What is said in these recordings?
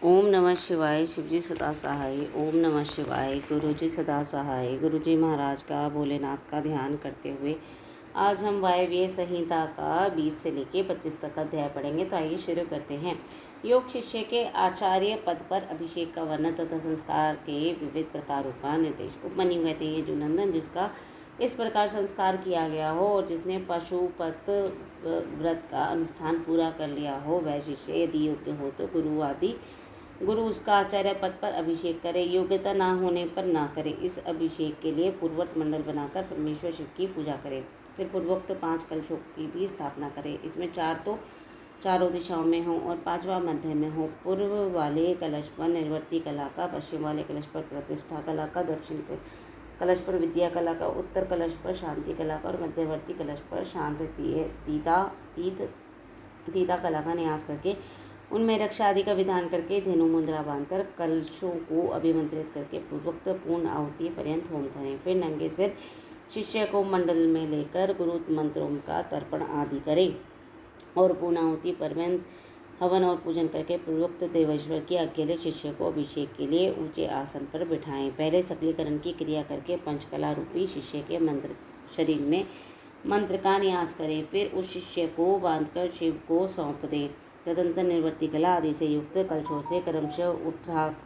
ओम नमः शिवाय। शिवजी सदा सहाय। ओम नमः शिवाय। गुरुजी सदा सहाय। गुरुजी महाराज का भोलेनाथ का ध्यान करते हुए आज हम वायव्य संहिता का 20 से लेकर 25 तक का अध्याय पढ़ेंगे। तो आइए शुरू करते हैं। योग शिष्य के आचार्य पद पर अभिषेक का वर्णन तथा संस्कार के विविध प्रकारों का निर्देश। उपमन्यु कहते हैं जो नंदन जिसका इस प्रकार संस्कार किया गया हो और जिसने पशुपत व्रत का अनुष्ठान पूरा कर लिया हो वह शिष्य यदि योग्य हो तो गुरु उसका आचार्य पद पर अभिषेक करे। योग्यता ना होने पर ना करे। इस अभिषेक के लिए पूर्ववर्त मंडल बनाकर परमेश्वर शिव की पूजा करे। फिर पूर्वोक्त 5 कलशों की भी स्थापना करे। इसमें 4 तो चारों दिशाओं में हो और 5वां मध्य में हो। पूर्व वाले कलश पर निर्वर्ती कला का, पश्चिम वाले कलश पर प्रतिष्ठा कला का, दक्षिण कलश पर विद्या कला का, उत्तर कलश पर शांति कला का और मध्यवर्ती कलश पर शांत तीता कला का न्यास करके उनमें रक्षा आदि का विधान करके धेनु मुद्रा बांधकर कलशों को अभिमंत्रित करके पूर्वोक्त पूर्ण आहुति पर्यंत होम करें। फिर नंगे सिर शिष्य को मंडल में लेकर गुरु मंत्रों का तर्पण आदि करें और पूर्ण आहुति पर्यंत हवन और पूजन करके पूर्वोक्त देवेश्वर की अकेले शिष्य को अभिषेक के लिए ऊंचे आसन पर बिठाएं। पहले सकलीकरण की क्रिया करके पंचकला रूपी शिष्य के मंत्र शरीर में मंत्र का न्यास करें। फिर उस शिष्य को बांधकर शिव को सौंप दें। तदंतर निर्वर्ती कला आदि से युक्त कलशों से क्रमशः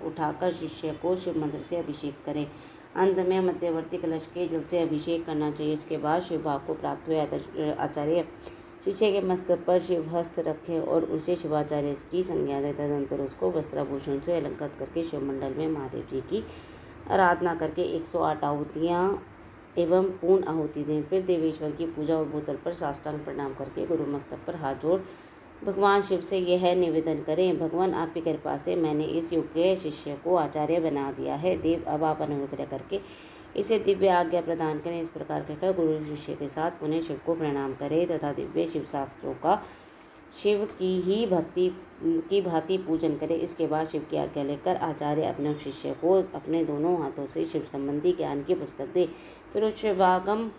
उठाकर शिष्य को शिव मंत्र से अभिषेक करें। अंत में मध्यवर्ती कलश के जल से अभिषेक करना चाहिए। इसके बाद शिव भाव को प्राप्त हुए आचार्य शिष्य के मस्तक पर शिव हस्त रखें और उसे शिवाचार्य की संज्ञा दें। तदंतर उसको वस्त्राभूषण से अलंकृत करके शिव मंडल में महादेव जी की आराधना करके 108 आहुतियाँ एवं पूर्ण आहुति दें। फिर देवेश्वर की पूजा और भूतल पर साष्टांग प्रणाम करके गुरु मस्तक पर हाथ जोड़ भगवान शिव से यह निवेदन करें, भगवान आपकी कृपा से मैंने इस योग्य शिष्य को आचार्य बना दिया है। देव अब आप अनुग्रह करके इसे दिव्य आज्ञा प्रदान करें। इस प्रकार कहकर गुरु शिष्य के साथ पुनः शिव को प्रणाम करें तथा दिव्य शिव शास्त्रों का शिव की भांति पूजन करें। इसके बाद शिव की आज्ञा लेकर आचार्य अपने शिष्य को अपने दोनों हाथों से शिव संबंधी ज्ञान की पुस्तक दे। फिर उस शिवागम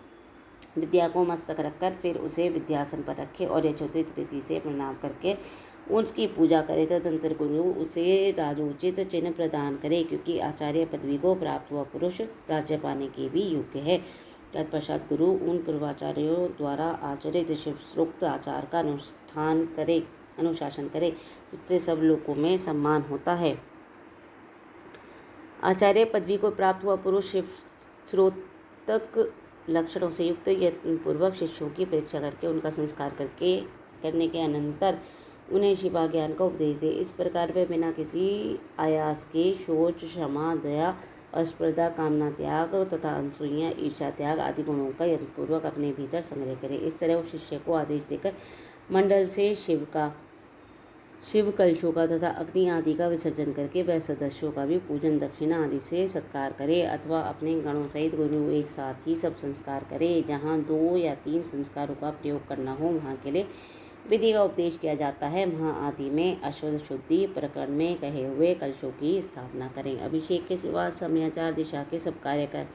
विद्या को मस्तक रखकर फिर उसे विद्यासन पर रखे और यथोचित रीति से प्रणाम करके उसकी पूजा करे। तदंतर गुरु उसे राजोचित चिन्ह प्रदान करे क्योंकि आचार्य पदवी को प्राप्त हुआ पुरुष राज्य पाने के भी योग्य है। तत्पश्चात गुरु उन पूर्वाचार्यों द्वारा आचरित शिवश्रोक्त आचार का अनुशासन करे जिससे सब लोगों में सम्मान होता है। आचार्य पदवी को प्राप्त हुआ पुरुष शिवश्रोतक लक्षणों से युक्त यत्नपूर्वक शिष्यों की परीक्षा करके उनका संस्कार करने के अनंतर उन्हें शिवा ज्ञान का उपदेश दे। इस प्रकार वे बिना किसी आयास के शोच, क्षमा, दया, अस्पर्धा, कामना त्याग तथा अनसूया, ईर्ष्या त्याग आदि गुणों का यत्नपूर्वक अपने भीतर संग्रह करें। इस तरह उस शिष्य को आदेश देकर मंडल से शिव कलशों का तथा अग्नि आदि का विसर्जन करके वह सदस्यों का भी पूजन दक्षिणा आदि से सत्कार करे अथवा अपने गणों सहित गुरु एक साथ ही सब संस्कार करे। जहाँ 2 या 3 संस्कारों का प्रयोग करना हो वहाँ के लिए विधि का उपदेश किया जाता है। वहाँ आदि में अशुद्ध शुद्धि प्रकरण में कहे हुए कलशों की स्थापना करें। अभिषेक के सिवा समयाचार दिशा के सब कार्य कर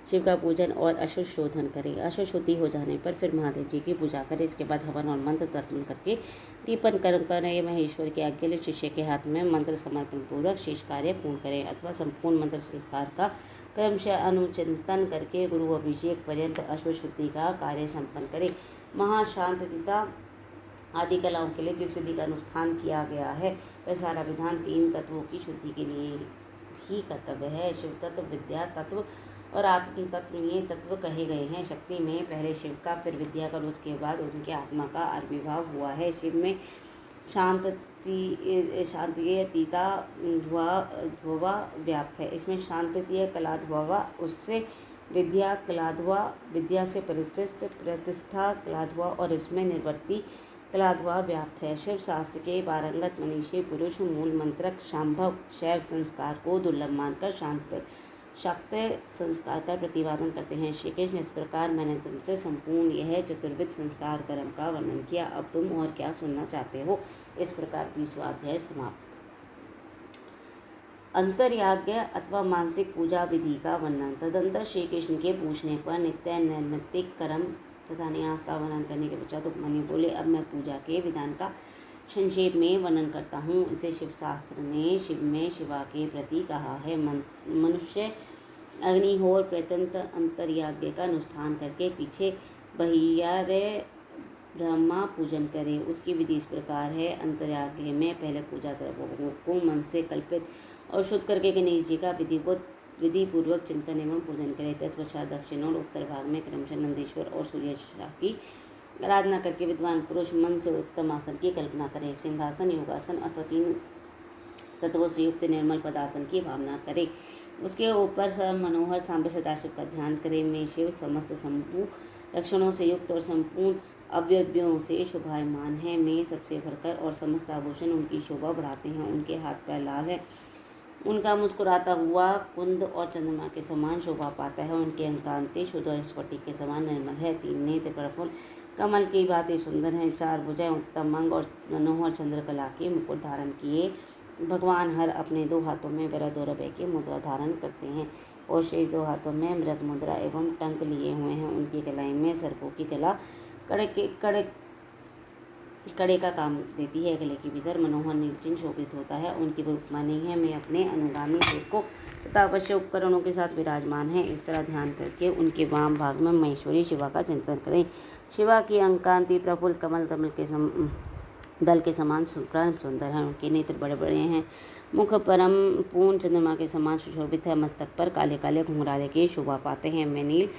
शिव का पूजन और अशुद्ध शोधन करें। अशुद्ध शुद्धि हो जाने पर फिर महादेव जी की पूजा करें। इसके बाद हवन और मंत्र तर्पण करके दीपन कर्म करें। महेश्वर के अकेले शिष्य के हाथ में मंत्र समर्पण पूर्वक शेष कार्य पूर्ण करें अथवा संपूर्ण मंत्र संस्कार का क्रमशः अनुचिंतन करके गुरु अभिषेक पर्यंत अशुद्ध शुद्धि का कार्य संपन्न करें। महाशांतता आदि कलाओं के लिए जिस विधि का अनुष्ठान किया गया है वह सारा विधान 3 तत्वों की शुद्धि के लिए भी कर्तव्य है। शिव तत्व, विद्या तत्व और आत्म तत्व ये तत्व कहे गए हैं। शक्ति में पहले शिव का फिर विद्या का उसके बाद उनके आत्मा का आविर्भाव हुआ है। शिव में शांतिय तीता ध्रुवा व्याप्त है। इसमें शांतिय कलाध्वा, उससे विद्या कलाध्वा, विद्या से प्रतिष्ठा कलाध्वा और इसमें निर्वर्ती कलाध्वा व्याप्त है। शिव शास्त्र के पारंगत मनीषी पुरुष मूल मंत्रक शांभव शैव संस्कार को दुर्लभ मानकर शाक्त संस्कार का प्रतिपादन करते हैं। श्री कृष्ण इस प्रकार मैंने तुमसे संपूर्ण यह चतुर्विध संस्कार कर्म का वर्णन किया, अब तुम और क्या सुनना चाहते हो। इस प्रकार 20वां अध्याय समाप्त। अंतर्याज्ञ अथवा मानसिक पूजा विधि का वर्णन। तदंतर श्री कृष्ण के पूछने पर नित्य नैमित्तिक कर्म तथा न्यास का वर्णन करने के पश्चात उपमन्यु बोले, अब मैं पूजा के विधान का संक्षेप में वर्णन करता हूँ। इसे शिव शास्त्र ने शिव में शिवा के प्रति कहा है। मनुष्य अग्निहोत्र प्रत्यंत अंतर्यज्ञ का अनुष्ठान करके पीछे बहिर्य ब्रह्मा पूजन करे। उसकी विधि इस प्रकार है। अंतर्यज्ञ में पहले पूजा द्रव्यों को मन से कल्पित और शुद्ध करके गणेश जी का विधि पूर्वक चिंतन एवं पूजन करे। तत्पश्चात दक्षिण और उत्तर भाग में क्रमशः नंदीश्वर और सूर्यशाह की आराधना करके विद्वान पुरुष मन से उत्तम आसन की कल्पना करे। सिंहासन, योगासन अथवा 3 तत्वों से युक्त निर्मल पदासन की भावना करे। उसके ऊपर मनोहर सांब सदाशिव का ध्यान करे। में शिव समस्त संपू लक्षणों से युक्त और संपूर्ण अवयवों से शोभायमान है। में सबसे भरकर और समस्त आभूषण उनकी शोभा बढ़ाते हैं। उनके हाथ पैर लाल है। उनका मुस्कुराता हुआ कुंद और चंद्रमा के समान शोभा पाता है। उनके अंकांते शुद्ध और स्फटिक के समान निर्मल है। 3 नेत्र प्रफुल्ल कमल की भांति सुंदर हैं। 4 भुजाएं उत्तम अंग और मनोहर चंद्रकला के मुकुट धारण किए भगवान हर अपने 2 हाथों में वरद और अभय की मुद्रा धारण करते हैं और शेष 2 हाथों में मृग मुद्रा एवं टंक लिए हुए हैं। उनकी कलाई में सर्पों की कला कड़े का काम देती है। गले के भीतर मनोहर नीलचिन्ह शोभित होता है। उनकी कोई उपमा नहीं है। मैं अपने अनुगामी सेवकों तथा अवश्य उपकरणों के साथ विराजमान है। इस तरह ध्यान करके उनके वाम भाग में महेश्वरी शिवा का चिंतन करें। शिवा की अंकांति प्रफुल्ल कमल के दल के समान परम सुंदर है। उनके नेत्र बड़े बड़े हैं। मुख परम पूर्ण चंद्रमा के समान सुशोभित है। मस्तक पर काले काले घुंघराले के शोभा पाते हैं। में नील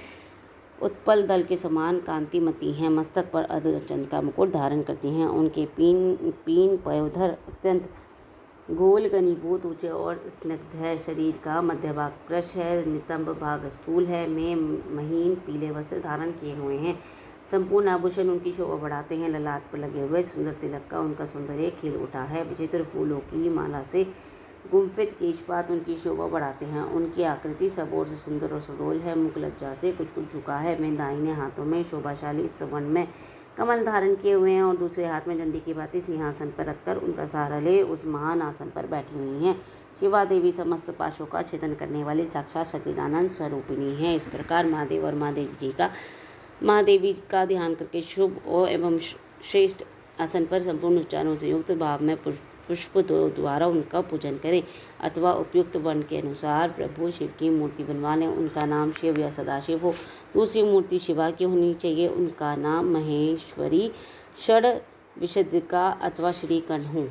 उत्पल दल के समान कांतिमती हैं। मस्तक पर अर्धचंद्र का मुकुट धारण करती हैं। उनके पीन पयोधर अत्यंत गोल घनीभूत ऊंचे और स्निग्ध है। शरीर का मध्य भाग कृश है। नितंब भाग स्थूल है। में महीन पीले वस्त्र धारण किए हुए हैं। संपूर्ण आभूषण उनकी शोभा बढ़ाते हैं। ललाट पर लगे हुए सुंदर तिलक का उनका सौंदर्य खिल उठा है। विचित्र फूलों की माला से गुम्फित केशपात उनकी शोभा बढ़ाते हैं। उनकी आकृति सब ओर से सुंदर और सुडौल है। मुख लज्जा से कुछ कुछ झुका है। में दाहिने हाथों में शोभाशाली स्वर्ण में कमल धारण किए हुए हैं और दूसरे हाथ में डंडी की भांति सिंहासन पर रखकर उनका सहारा ले उस महान आसन पर बैठी हुई हैं। शिवा देवी समस्त पाशों का छेदन करने वाली साक्षात सच्चिदानंद स्वरूपिणी है। इस प्रकार महादेवी का ध्यान करके शुभ और एवं श्रेष्ठ आसन पर संपूर्ण उच्चारों से युक्त भाव में पुष्प द्वारा उनका पूजन करें अथवा उपयुक्त वर्ण के अनुसार प्रभु शिव की मूर्ति बनवा लें। उनका नाम शिव या सदाशिव हो। दूसरी मूर्ति शिवा की होनी चाहिए। उनका नाम महेश्वरी, षड विशुद्धिका अथवा श्रीकंठ हो।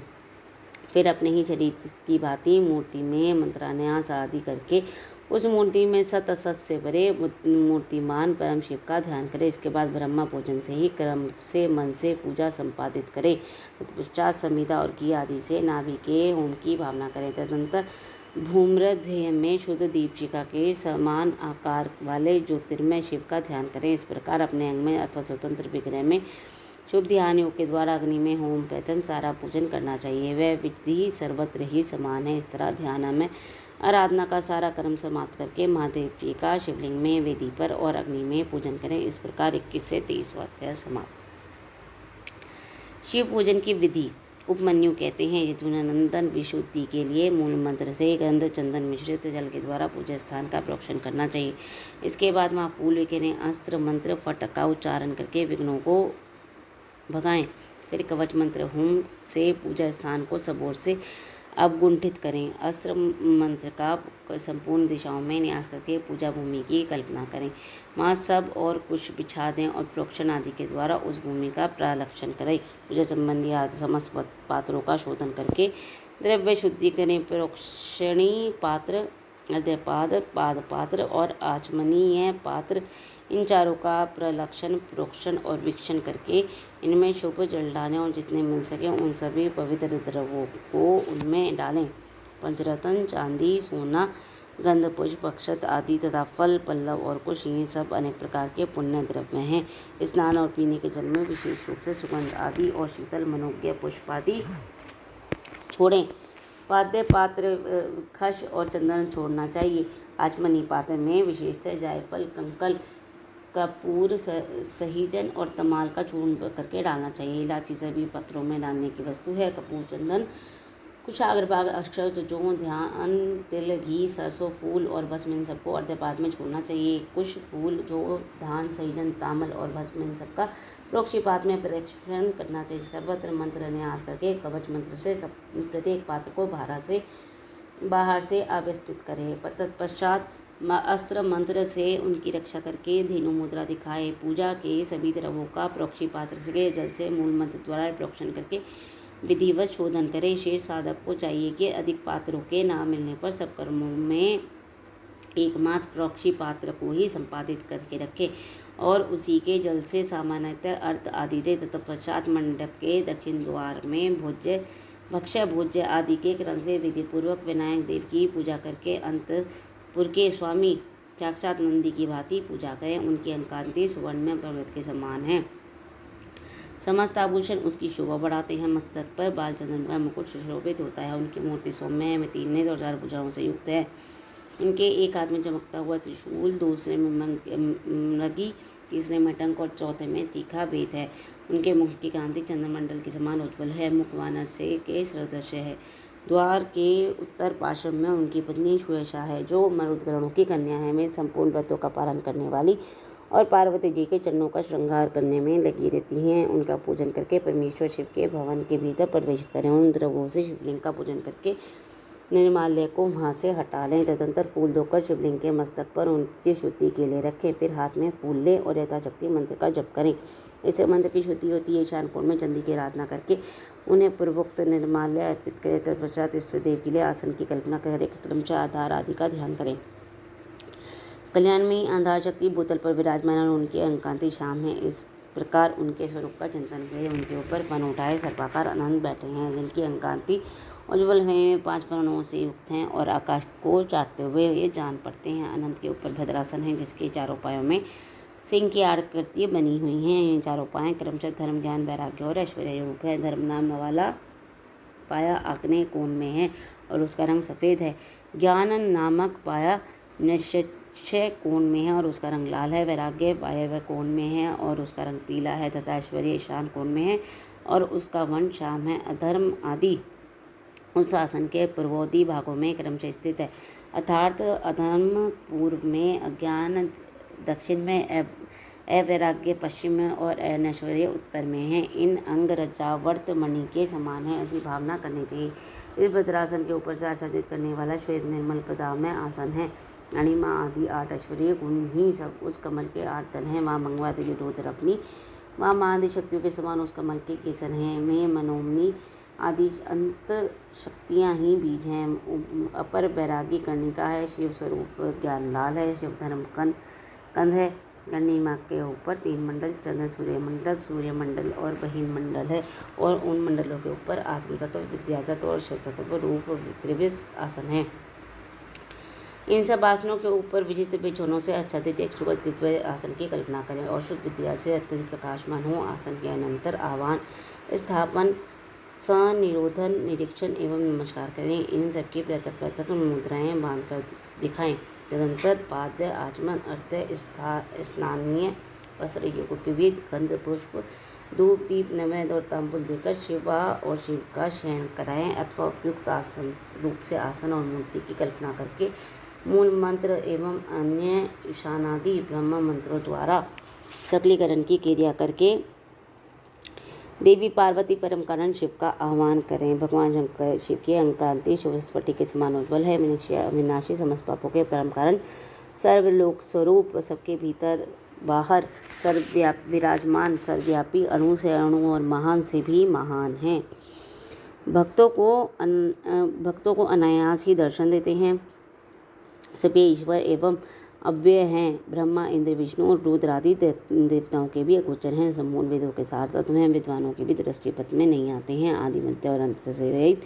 फिर अपने ही शरीर की भांति मूर्ति में मंत्रान्यास आदि करके उस मूर्ति में सत असत से भरे मूर्तिमान परम शिव का ध्यान करें। इसके बाद ब्रह्मा पूजन से ही क्रम से मन से पूजा संपादित करें। तत्पश्चात संहिता और घी आदि से नाभि के होम की भावना करें। तदनंतर भूमध्य में शुद्ध दीपशिखा के समान आकार वाले ज्योतिर्मय शिव का ध्यान करें। इस प्रकार अपने अंग में अथवा स्वतंत्र विग्रह में शुभ ध्यान योग के द्वारा अग्नि में होम पैतन सारा पूजन करना चाहिए। वह विधि सर्वत्र ही समान है। इस तरह ध्यान में आराधना का सारा कर्म समाप्त करके महादेव जी का शिवलिंग में, वेदी पर और अग्नि में पूजन करें। इस प्रकार 21 से 23 अध्याय समाप्त। शिव पूजन की विधि उपमन्यु कहते हैं। यदुनंदन विशुद्धि के लिए मूल मंत्र से गंध चंदन मिश्रित जल के द्वारा पूजा स्थान का प्रोक्षण करना चाहिए। इसके बाद वहाँ फूल बिखेरें, अस्त्र मंत्र फट का उच्चारण करके विघ्नों को भगाएं। फिर कवच मंत्र होम से पूजा स्थान को सब ओर से अवगुंठित करें। अस्त्र मंत्र का संपूर्ण दिशाओं में न्यास करके पूजा भूमि की कल्पना करें। वहाँ सब और कुछ बिछा दें और प्रोक्षण आदि के द्वारा उस भूमि का प्रलक्षण करें। पूजा संबंधी आदि समस्त पात्रों का शोधन करके द्रव्य शुद्धि करें। प्रोक्षणी पात्र, अर्धपाद, पादपात्र और आचमनीय पात्र, इन चारों का प्रलक्षण, प्रोक्षण और वीक्षण करके इनमें शुभ जल डालें और जितने मिल सके उन सभी पवित्र द्रव्यों को उनमें डालें। पंचरत्न, चांदी, सोना, गंध, पुष्प, अक्षत आदि तथा फल, पल्लव और कुश, ये सब अनेक प्रकार के पुण्य द्रव्य हैं। स्नान और पीने के जल में विशेष रूप से सुगंध आदि और शीतल मनोज्ञ पुष्प आदि छोड़ें। वाद्य पात्र खश और चंदन छोड़ना चाहिए। आचमनी पात्र में विशेषतः जायफल, कंकल, कपूर, सहीजन और तमाल का चूर्ण करके डालना चाहिए। इलायची सभी पत्रों में डालने की वस्तु है। कपूर, चंदन कुशाग्र भाग अक्षर जो ध्यान तिल घी सरसों फूल और भस्म इन सबको अर्ध्यपाद में छोड़ना चाहिए। कुश फूल जो धान सहीजन तामल और भस्म इन सबका प्रोक्षीपात में परीक्षण करना चाहिए। सर्वत्र मंत्र न्यास करके कवच मंत्र से सब प्रत्येक पात्र को बाहर से आवेष्टित करें। तत्पश्चात अस्त्र मंत्र से उनकी रक्षा करके धेनु मुद्रा दिखाए। पूजा के सभी द्रव्यों का प्रोक्षी पात्र से जल से मूल मंत्र द्वारा प्रोक्षण करके विधिवत शोधन करें। शेष साधक को चाहिए कि अधिक पात्रों के न मिलने पर सब कर्मों में एकमात्र प्रोक्षी पात्र को ही संपादित करके रखे और उसी के जल से सामान्यतः अर्थ आदि दे। तत्पश्चात मंडप के दक्षिण द्वार में भक्ष्य भोज्य आदि के क्रम से विधिपूर्वक विनायक देव की पूजा करके अंतपुर के स्वामी साक्षात नंदी की भांति पूजा करें। उनकी अंकांति सुवर्ण में पर्वत के समान है। समस्त आभूषण उसकी शोभा बढ़ाते हैं। मस्तक पर बाल चंदन का मुकुट सुशोभित होता है। उनकी मूर्ति सौम्य है, तीन नेत्र और 4 भुजाओं से युक्त है। उनके एक हाथ में चमकता हुआ त्रिशूल, दूसरे में मृगी, तीसरे में टंक और चौथे में तीखा बेत है। उनके मुख की कांति चंद्रमंडल के समान उज्ज्वल है। मुख वानर से के सदृश है। द्वार के उत्तर पार्श्व में उनकी पत्नी सुयशा है, जो मरुदगणों की कन्या है। वे संपूर्ण व्रतों का पालन करने वाली और पार्वती जी के चरणों का श्रृंगार करने में लगी रहती हैं। उनका पूजन करके परमेश्वर शिव के भवन के भीतर प्रवेश करें। उन द्रव्यों से शिवलिंग का पूजन करके निर्माल्य को वहाँ से हटा लें। तदंतर फूल धोकर शिवलिंग के मस्तक पर उनकी शुद्धि के लिए रखें। फिर हाथ में फूल लें और यथाशक्ति मंत्र का जप करें। इससे मंत्र की शुद्धि होती है। ईशान कोण में चंदी की आराधना करके उन्हें पूर्वोक्त निर्माल्य अर्पित करें। तत्पश्चात इष्ट देव के लिए आसन की कल्पना करें। क्रमशः आधार आदि का ध्यान करें। कल्याण में आधार शक्ति भूतल पर विराजमान और उनकी अंकांति शाम है। इस प्रकार उनके स्वरूप का चिंतन करें। उनके ऊपर फन उठाए सर्पाकार अनंत बैठे हैं, जिनकी अंकांति उज्ज्वल है, 5 वर्णों से युक्त हैं और आकाश को चाटते हुए ये जान पड़ते हैं। अनंत के ऊपर भद्रासन है, जिसके चारों पायों में सिंह की आकृति बनी हुई हैं। ये चारों पाएँ क्रमशः धर्म, ज्ञान, वैराग्य और ऐश्वर्य रूप है। धर्म नाम वाला पाया आग्नेय कोण में है और उसका रंग सफ़ेद है। ज्ञान नामक पाया निश्चय कोण में है और उसका रंग लाल है। वैराग्य वायव्य कोण में है और उसका रंग पीला है तथा ऐश्वर्य ईशान कोण में है और उसका वर्ण श्याम है। अधर्म आदि उस आसन के पूर्वोत्तर भागों में क्रमशः स्थित है, अर्थात अधर्म पूर्व में, अज्ञान दक्षिण में, अवैराग्य पश्चिम में और अनैश्वर्य उत्तर में है। इन अंग रज्जावर्त मणि के समान है, ऐसी भावना करनी चाहिए। इस भद्रासन के ऊपर से आच्छादित करने वाला श्वेत निर्मल पदामय आसन है। अणिमा आदि 8 ऐश्वर्य गुण ही सब उस कमल के 8 तल हैं। वहाँ मंगवादी रुद्र अपनी वहाँ महादि शक्तियों के समान उस कमल के केसर हैं। में मनोमनी आदि अंत शक्तियाँ ही बीज हैं। अपर बैरागी कर्णिका है। शिव स्वरूप ज्ञान लाल है। शिव धर्म कंद है। कर्णिमा के ऊपर 3 मंडल सूर्य मंडल और बहिन मंडल है और उन मंडलों के ऊपर आत्म तत्व, विद्या तत्व और शिव तत्व रूप त्रिविध आसन है। इन सब आसनों के ऊपर विचित्र बिछौनों से आच्छादित एक सुगत दिव्य आसन की कल्पना करें और शुद्ध विद्या से अत्यंत प्रकाशमान हो। आसन के अनंतर आह्वान, स्थापन, सनिरोधन, निरीक्षण एवं नमस्कार करें। इन सबकी पृथक पृथक मुद्राएं बांधकर दिखाएं। तदंतर पाद्य, आचमन, अर्घ्य, स्नानीय वस्त्र युग, विविध गंध, पुष्प, धूप, दीप, नैवेद्य और तांबुल देकर शिवा और शिव का शयन कराएं अथवा उपयुक्त आसन रूप से आसन और मूर्ति की कल्पना करके मूल मंत्र एवं अन्य ईशानादि ब्रह्म मंत्रों द्वारा सकलीकरण की क्रिया करके देवी पार्वती परम कारण शिव का आह्वान करें। भगवान शंकर शिव की अंकांति शिवस्फटिक के समान उज्ज्वल है। अविनाशी समस्त पापों के परम कारण, सर्वलोक स्वरूप, सबके भीतर बाहर विराजमान, सर्वव्यापी, अणु से अणु और महान से भी महान हैं। भक्तों को अनायास ही दर्शन देते हैं। सभी ईश्वर एवं अव्यय हैं। ब्रह्मा, इंद्र, विष्णु और रुद्र आदि देवताओं के भी अगोचर हैं। संपूर्ण वेदों के सार तत्व हैं। विद्वानों के भी दृष्टिपथ में नहीं आते हैं। आदि मध्य और अंत से रहित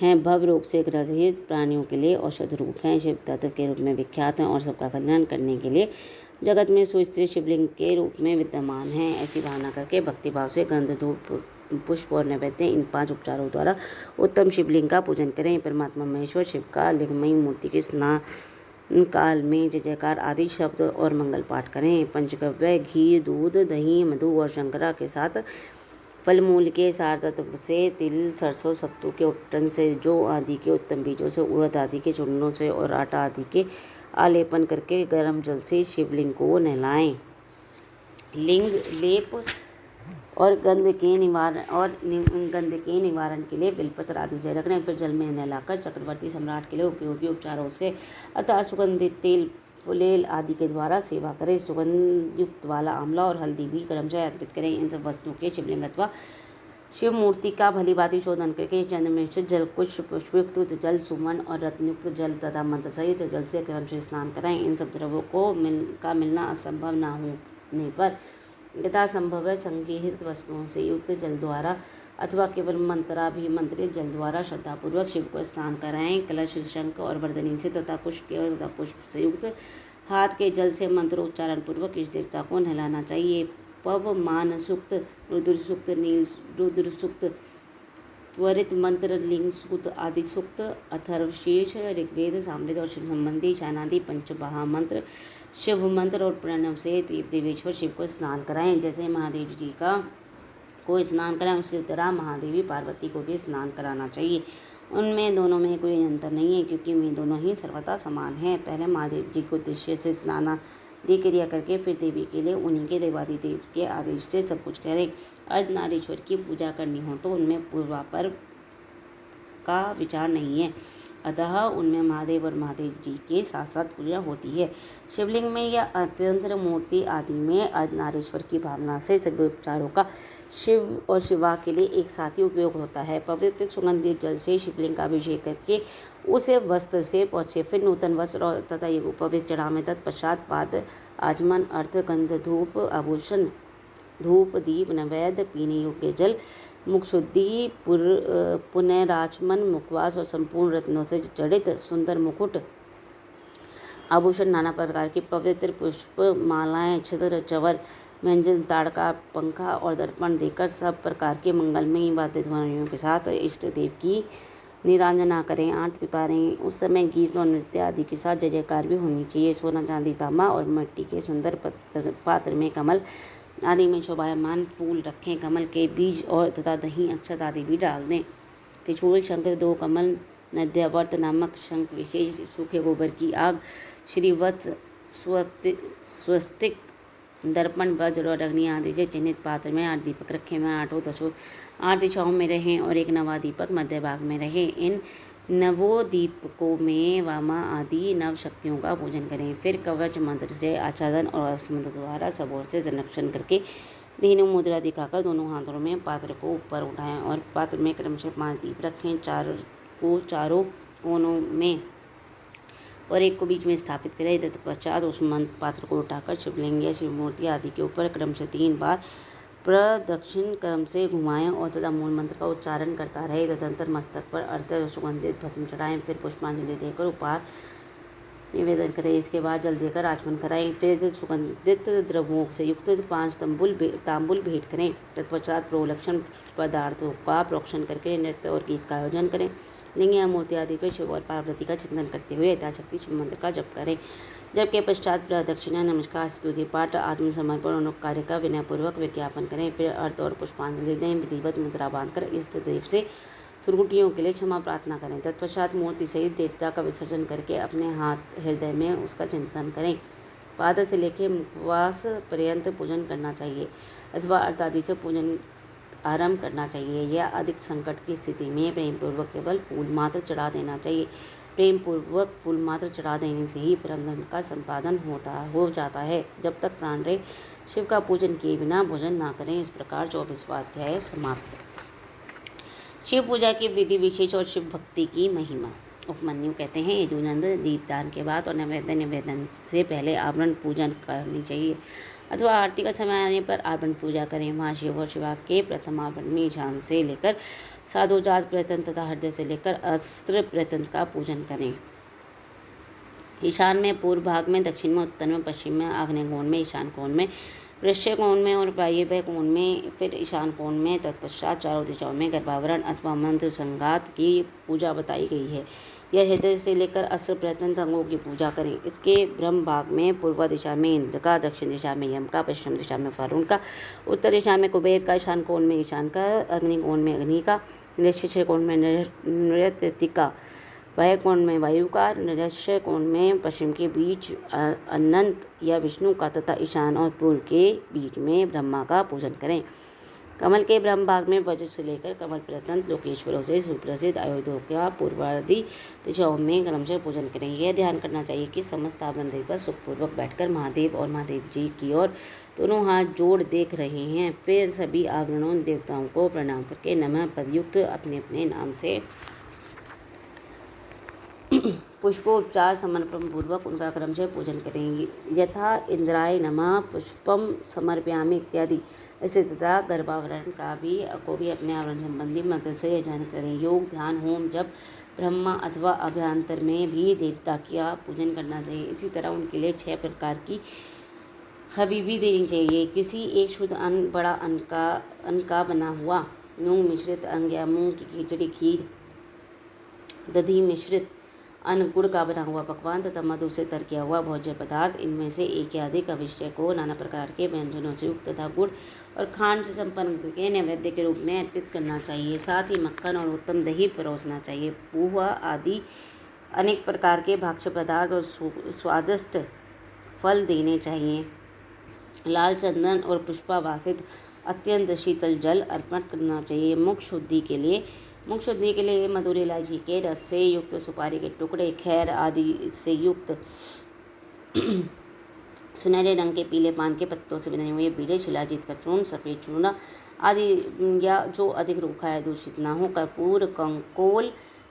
हैं। भव रोग से रहित प्राणियों के लिए औषध रूप हैं। शिव तत्व के रूप में विख्यात हैं और सबका कल्याण करने के लिए जगत में सुस्थिर शिवलिंग के रूप में विद्यमान हैं। ऐसी भावना करके भक्तिभाव से गंध, धूप, पुष्प और नैवेद्य इन 5 उपचारों द्वारा उत्तम शिवलिंग का पूजन करें। परमात्मा महेश्वर शिव का लिंगमयी मूर्ति के स्नान काल में जय जयकार आदि शब्द और मंगल पाठ करें। पंचगव्य, घी, दूध, दही, मधु और शंकरा के साथ फल मूल के सार तत्व से, तिल सरसों सत्तू के उपटन से, जौ आदि के उत्तम बीजों से, उड़द आदि के चूर्णों से और आटा आदि के आलेपन करके गर्म जल से शिवलिंग को नहलाएं। लिंग लेप और गंध के निवारण के लिए बिलपत्र आदि से रगड़ें। फिर जल में नहलाकर चक्रवर्ती सम्राट के लिए उपयोगी उपचारों से अतः सुगंधित तेल, फुलेल आदि के द्वारा सेवा करें। सुगंध युक्त वाला आंवला और हल्दी भी क्रमशः अर्पित करें। इन सब वस्तुओं के शिवलिंग अथवा शिव मूर्ति का भली भांति शोधन करके चंद्रमिश्रित जल, कुश पुष्पयुक्त जल, सुमन और रत्नयुक्त जल तथा मंत्र सहित जल से क्रमशः स्नान कराएं। इन सब द्रव्यों को मिलना असंभव न होने पर यथासंभव संगृहीत वस्तुओं से युक्त जल द्वारा अथवा केवल मंत्राभिमंत्रित जल द्वारा श्रद्धापूर्वक शिव को स्नान कराएं। कलश, शंख और वर्धनी से तथा कुश के तथा पुष्प से युक्त हाथ के जल से मंत्रोच्चारण पूर्वक इस देवता को नहलाना चाहिए। पवमान सूक्त, रुद्र सूक्त, नील रुद्र सूक्त, त्वरित मंत्र, लिंग सूक्त आदि सूक्त, अथर्वशीर्ष, ऋग्वेद, सामवेद और शिव संबंधी चानादि पंचमहामंत्र, शिव मंत्र और प्रणव से देवेश्वर शिव को स्नान कराएं। जैसे महादेव जी को स्नान कराएं उसी तरह महादेवी पार्वती को भी स्नान कराना चाहिए। उनमें दोनों में कोई अंतर नहीं है, क्योंकि वे दोनों ही सर्वथा समान हैं। पहले महादेव जी को उद्देश्य से स्नानादि क्रिया करके फिर देवी के लिए उन्हीं के देवादिदेव के आदेश से सब कुछ करें। अर्धनारीश्वर की पूजा करनी हो तो उनमें पूर्वापर का विचार नहीं है, अतः उनमें महादेव और महादेव जी के साथ साथ पूजा होती है। शिवलिंग में या अत्यंत मूर्ति आदि में अर्धनारीश्वर की भावना से सभी उपचारों का शिव और शिवा के लिए एक साथ ही उपयोग होता है। पवित्र सुगंधित जल से शिवलिंग का अभिषेक करके उसे वस्त्र से पोंछे, फिर नूतन वस्त्र तथा ये उपवित चढ़ावें। तत्पश्चात पाद आचमन, अर्थ, गंध, धूप, आभूषण, धूप, दीप, नैवेद्य, पीने योग्य जल, मुख शुद्धि, पुनराचमन, मुखवास और संपूर्ण रत्नों से जड़ित सुंदर मुकुट, आभूषण, नाना प्रकार की पवित्र पुष्प मालाएं, छिद्र, चवर, व्यंजन, ताड़का, पंखा और दर्पण देकर सब प्रकार के मंगलमयी वाद्य ध्वनियों के साथ इष्ट देव की निरांजना करें, आरती उतारें। उस समय गीत और नृत्य आदि के साथ जय जयकार भी होनी चाहिए। सोना, चांदी, तांबा और मिट्टी के सुंदर पात्र में कमल आदि में शोभायमान फूल रखें। कमल के बीज और तथा दही, अक्षत आदि भी डाल दें। त्रिशूल, शंख, 2 कमल, नद्यावर्त नामक शंख विशेष, सूखे गोबर की आग, श्रीवत्स, स्वस्तिक, दर्पण, वज्र और अग्नि आदि से चिन्हित पात्र में 8 दीपक रखें। वह 8 दिशाओं में रहें और एक नवा दीपक मध्य भाग में रहे। इन नवोदीपकों में वामा आदि नव शक्तियों का पूजन करें। फिर कवच मंत्र से आच्छादन और अस्मद द्वारा सब ओर से संरक्षण करके धेनु मुद्रा दिखाकर दोनों हाथों में पात्र को ऊपर उठाएं और पात्र में क्रमशः 5 दीप रखें। चारों कोनों में और एक को बीच में स्थापित करें। तत्पश्चात उस पात्र को उठाकर शिवलिंग या शिव मूर्ति आदि के ऊपर क्रमशः 3 बार प्रदक्षिण क्रम से घुमाएं और तथा मूल मंत्र का उच्चारण करता रहे। तदंतर मस्तक पर अर्ध सुगंधित भस्म चढ़ाएं। फिर पुष्पांजलि देकर उपहार निवेदन करें। इसके बाद जल देकर आचमन कराएं। फिर सुगंधित द्रव्यों से युक्त 5 तांबुल भेंट करें। तत्पश्चात प्रोलक्षण पदार्थों का प्रोक्षण करके नृत्य और गीत का आयोजन करें। लिंग या मूर्ति आदि पर शिव और पार्वती का चिंतन करते हुए यथाशक्ति शिव मंत्र का जप करें। जब के पश्चात प्रदक्षिणा, नमस्कार, स्तुति पाठ, आत्मसमर्पण और कार्य का विनयपूर्वक विज्ञापन करें। फिर अर्थ और पुष्पांजलि दें। विधिवत मुद्रा बांधकर इष्ट देव से त्रुटियों के लिए क्षमा प्रार्थना करें। तत्पश्चात मूर्ति सहित देवता का विसर्जन करके अपने हाथ हृदय में उसका चिंतन करें। पाद से लेकर मुखवास पर्यंत पूजन करना चाहिए अथवा अर्थ आदि से पूजन आरंभ करना चाहिए। या अधिक संकट की स्थिति में प्रेम पूर्वक केवल फूल मात्र चढ़ा देना चाहिए। प्रेम पूर्वक फूल मात्र चढ़ा देने से ही परम धर्म का संपादन हो जाता है। जब तक प्राण रहे शिव का पूजन किए बिना भोजन ना करें। इस प्रकार 24वां अध्याय समाप्त। शिव पूजा की विधि विशेष और शिव भक्ति की महिमा। उपमन्यु कहते हैं, यजुनंद, दीपदान के बाद और निवेदन से पहले आवरण पूजन करनी चाहिए अथवा आरती का समय आने पर आवरण पूजा करें। वहाँ शिव और शिवा के प्रथम आवरण ईशान से लेकर साधोजात प्रत्यंत तथा हृदय से लेकर अस्त्र प्रत्यंत का पूजन करें। ईशान में पूर्व भाग में, दक्षिण में, उत्तर में, पश्चिम में, आग्नेय कोण में, ईशान कोण में, वृश्चिक कोण में और वायव्य कोण में, फिर ईशान कोण में। तत्पश्चात चारों दिशाओं में गर्भावरण अथवा मंत्र संघात की पूजा बताई गई है। यह हृदय से लेकर अस्त्र पर्यंत अंगों की पूजा करें। इसके ब्रह्म भाग में पूर्व दिशा में इंद्र का, दक्षिण दिशा में यम का, पश्चिम दिशा में वरुण का, उत्तर दिशा में कुबेर का, ईशान कोण में ईशान का, अग्नि कोण में अग्नि का, निश्चय कोण में नृत्ति का, वायु कोण में वायु का, निश्चय कोण में पश्चिम के बीच अनंत या विष्णु का तथा ईशान और पूर्व के बीच में ब्रह्मा का पूजन करें। कमल के ब्रह्म भाग में वज्र से लेकर कमल पर्यंत लोकेश्वरों से सुप्रसिद्ध आयुधों का पूर्वादि दिशाओं में क्रमशः पूजन करें। यह ध्यान करना चाहिए कि समस्त आवरण देवता सुखपूर्वक बैठकर महादेव और महादेव जी की ओर दोनों हाथ जोड़ देख रहे हैं। फिर सभी आवरणों देवताओं को प्रणाम करके नमः पदयुक्त अपने अपने नाम से पुष्पोपचार समर्पण पूर्वक उनका क्रमशः पूजन करेंगे। यथा इंद्राय नमः पुष्पम समर्पयामि इत्यादि। इसी तथा गर्भावरण को भी अपने आवरण संबंधी मंत्र से यजन करें। योग, ध्यान, होम, जब ब्रह्मा अथवा अभ्यंतर में भी देवता का पूजन करना चाहिए। इसी तरह उनके लिए 6 प्रकार की हबीबी देनी चाहिए। किसी एक शुद्ध अन्न, बड़ा अन्न का बना हुआ, मूंग मिश्रित अन्न या मूंग की खिचड़ी, खीर, दही मिश्रित अन्न, गुड़ का बना हुआ पकवान तथा मधु से तर किया हुआ भोज्य पदार्थ, इनमें से एक या अधिक अभिषेक को नाना प्रकार के व्यंजनों से युक्त तथा गुड़ और खांड से संपन्न करके नैवेद्य के रूप में अर्पित करना चाहिए। साथ ही मक्खन और उत्तम दही परोसना चाहिए। पोहा आदि अनेक प्रकार के भक्ष्य पदार्थ और स्वादिष्ट फल देने चाहिए। लाल चंदन और पुष्पावासित अत्यंत शीतल जल अर्पण करना चाहिए। मुख शुद्धि के लिए मधुर इलायची के रस से युक्त सुपारी के टुकड़े, खैर आदि से युक्त सुनहरे रंग के पीले पान के पत्तों से बने हुए बीड़े, शिलाजीत का चूर्ण, सफ़ेद चूर्ण आदि या जो अधिक रूखा या दूषित ना हो, कर्पूर, कंकोल,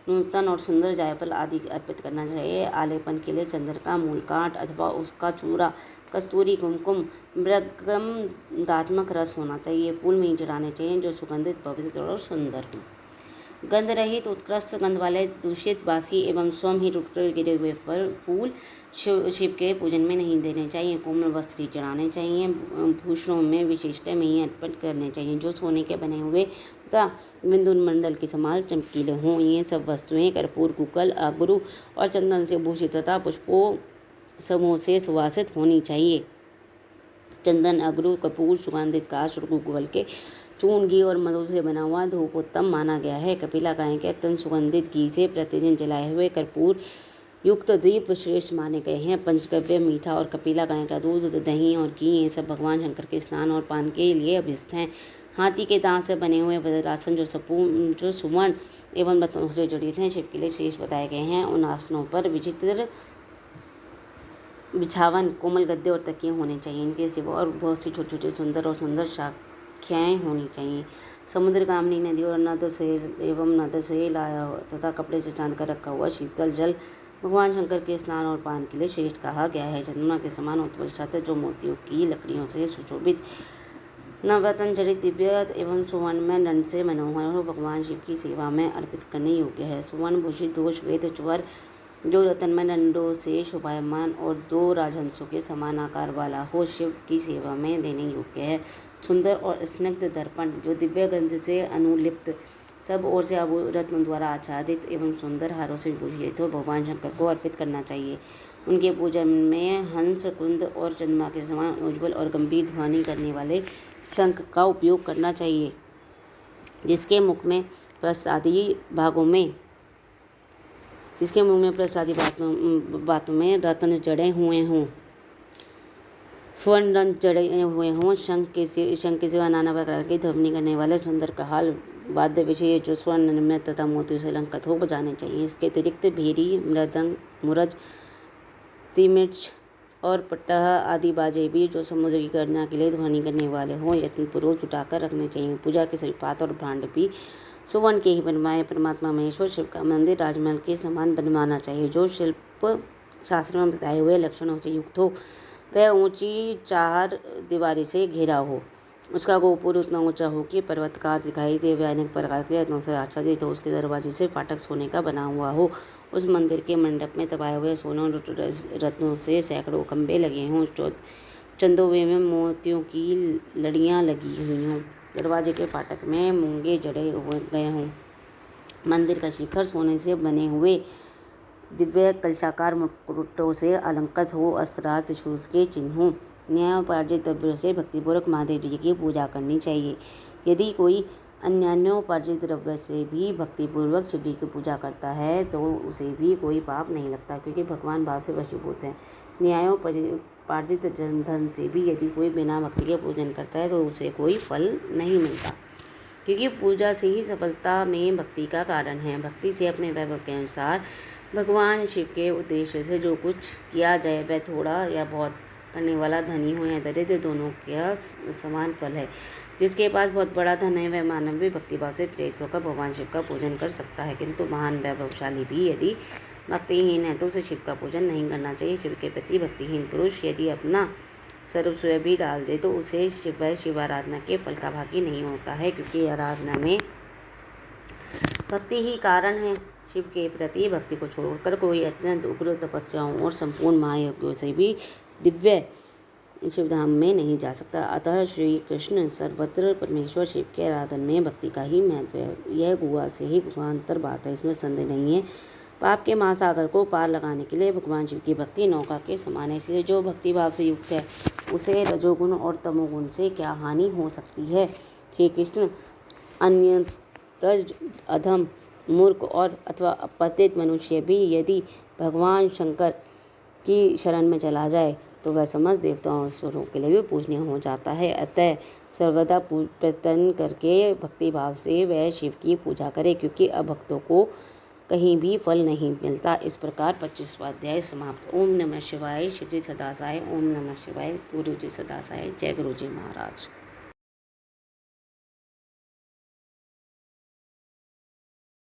नूतन और सुंदर जायफल आदि अर्पित करना चाहिए। आलेपन के लिए चंद्र का मूलकांड अथवा उसका चूरा, कस्तूरी, कुमकुम, मृगंधात्मक रस होना चाहिए। फूल नहीं चढ़ाने चाहिए जो सुगंधित, पवित्र और सुंदर हो। गंध रहित, उत्कृष्ट गंध वाले, दूषित, बासी एवं स्वयं ही टूटकर गिरे हुए फूल शिव के पूजन में नहीं देने चाहिए। कोमल वस्त्र ही चढ़ाने चाहिए। भूषणों में विशेषतः में ही अर्पण करने चाहिए जो सोने के बने हुए तथा बिंदु मंडल के समान चमकीले हों। ये सब वस्तुएं कर्पूर, कुकल, अगरू और चंदन से भूषित तथा पुष्पों समूह से सुवासित होनी चाहिए। चंदन, अगरू, कपूर, सुगंधित काष्ठ और गूगल के चूर्ण, घी और मधु से बना हुआ धूप उत्तम माना गया है। कपिला गाय के अत्यंत सुगंधित घी से प्रतिदिन जलाए हुए कर्पूर युक्त दीप श्रेष्ठ माने गए हैं। पंचगव्य, मीठा और कपिला गाय का दूध, दही और घी ये सब भगवान शंकर के स्नान और पान के लिए अभिष्ट हैं। हाथी के दांत से बने हुए वज्रासन जो सुवर्ण एवं रत्नों से जड़ित हैं, शिव के लिए श्रेष्ठ बताए गए हैं। उन आसनों पर विचित्र बिछावन, कोमल गद्दे और तकिए होने चाहिए। इनके सिवा और बहुत सी छोटी छोटी सुंदर शाखाएँ होनी चाहिए। समुद्रगामिनी नदी और नद से लाया तथा कपड़े से छान कर रखा हुआ शीतल जल भगवान शंकर के स्नान और पान के लिए श्रेष्ठ कहा गया है। चंद्रमा के समान उत्पल छत्र जो मोतियों की लकड़ियों से सुशोभित, नवरत्न जड़ित, दिव्य एवं सुवर्णमय दंड से मनोहर हो, भगवान शिव की सेवा में अर्पित करने योग्य है। सुवर्ण भूषित दो श्वेत चवर जो रत्नमय दंडों से शोभायमान और 2 राजहंसों के समान आकार वाला हो, शिव की सेवा में देने योग्य है। सुंदर और स्निग्ध दर्पण जो दिव्य गंध से अनुलिप्त, सब ओर से रत्नों द्वारा आच्छादित एवं सुंदर हारों से विभूषित हो, भगवान शंकर को अर्पित करना चाहिए। उनके पूजन में हंस, कुंद और चंद्रमा के समान उज्ज्वल और गंभीर ध्वनि करने वाले शंख का उपयोग करना चाहिए, जिसके मुख में प्रसादी बातों में रत्न जड़े हुए हों, स्वर्ण रंग जड़े हुए हों। शंख के सिवा नाना प्रकार की ध्वनि करने वाले सुंदर कहाल वाद्य विशेष जो स्वर्ण निर्मित तथा मोतियों से अलंकृत हो बजाने चाहिए। इसके अतिरिक्त भेरी, मृदंग, मुरज, तिमिर्च और पटह आदि बाजे भी जो समुद्र की गर्जना के लिए ध्वनि करने वाले हों यत्नपूर्वक जुटाकर रखने चाहिए। पूजा के सभी पात्र और भांड भी सुवर्ण के ही बनवाए। परमात्मा महेश्वर शिव का मंदिर राजमहल के समान बनवाना चाहिए जो शिल्प शास्त्र में बताए हुए लक्षणों से युक्त हो। वह ऊंची 4 दीवारी से घिरा हो, उसका गोपुर उतना ऊंचा हो कि पर्वतकार दिखाई दे, वह अनेक प्रकार के रत्नों से आच्छादित हो, उसके दरवाजे से फाटक सोने का बना हुआ हो, उस मंदिर के मंडप में दबाए हुए सोने और रत्नों से सैकड़ों खंभे लगे हों, चंदोवे में मोतियों की लड़ियाँ लगी हुई हों, दरवाजे के फाटक में मूंगे जड़े गए हों, मंदिर का शिखर सोने से बने हुए दिव्य कलशाकार मुकुटों से अलंकृत हो, अस्त्र त्रिशूल के चिन्ह हों। न्यायोपार्जित द्रव्यों से भक्तिपूर्वक महादेव जी की पूजा करनी चाहिए। यदि कोई अन्यान्योपार्जित द्रव्य से भी भक्तिपूर्वक शिव जी की पूजा करता है तो उसे भी कोई पाप नहीं लगता, क्योंकि भगवान भाव से वशीभूत हैं। न्यायोपार्जित धन से भी यदि कोई बिना भक्ति के पूजन करता है तो उसे कोई फल नहीं मिलता, क्योंकि पूजा से ही सफलता में भक्ति का कारण है। भक्ति से अपने वैभव के अनुसार भगवान शिव के उद्देश्य से जो कुछ किया जाए, वह थोड़ा या बहुत करने वाला धनी हो या दरिद्र, दोनों का समान फल है। जिसके पास बहुत बड़ा धन है वह मानव भी भक्तिभाव से प्रेरित होकर भगवान शिव का पूजन कर सकता है, किंतु महान वैभवशाली भी यदि भक्तिहीन है तो उसे शिव का पूजन नहीं करना चाहिए। शिव के प्रति भक्तिहीन पुरुष यदि अपना सर्वस्व भी डाल दे तो उसे शिव आराधना के फल का भागी नहीं होता है, क्योंकि आराधना में भक्ति ही कारण है। शिव के प्रति भक्ति को छोड़कर कोई अत्यंत उग्र तपस्याओं और संपूर्ण महायज्ञों से भी दिव्य शिवधाम में नहीं जा सकता। अतः श्री कृष्ण सर्वत्र परमेश्वर शिव के आराधन में भक्ति का ही महत्व है। यह गुआ से ही गुहांतर बात है, इसमें संदेह नहीं है। पाप के महासागर को पार लगाने के लिए भगवान शिव की भक्ति नौका के समान है, इसलिए जो भक्ति भाव से युक्त है उसे रजोगुण और तमोगुण से क्या हानि हो सकती है। श्री कृष्ण अन्यतज अधम मूर्ख और अथवा अपतित मनुष्य भी यदि भगवान शंकर की शरण में चला जाए तो वह समस्त देवताओं और असुरों के लिए भी पूजनीय हो जाता है। अतः सर्वदा प्रयत्न करके भक्ति भाव से वह शिव की पूजा करे, क्योंकि अभक्तों को कहीं भी फल नहीं मिलता। इस प्रकार 25वां अध्याय समाप्त। ओम नमः शिवाय। शिव जी सदा सहाय। ओम नमः शिवाय। गुरु जी सदा सहाय। जय गुरु जी महाराज।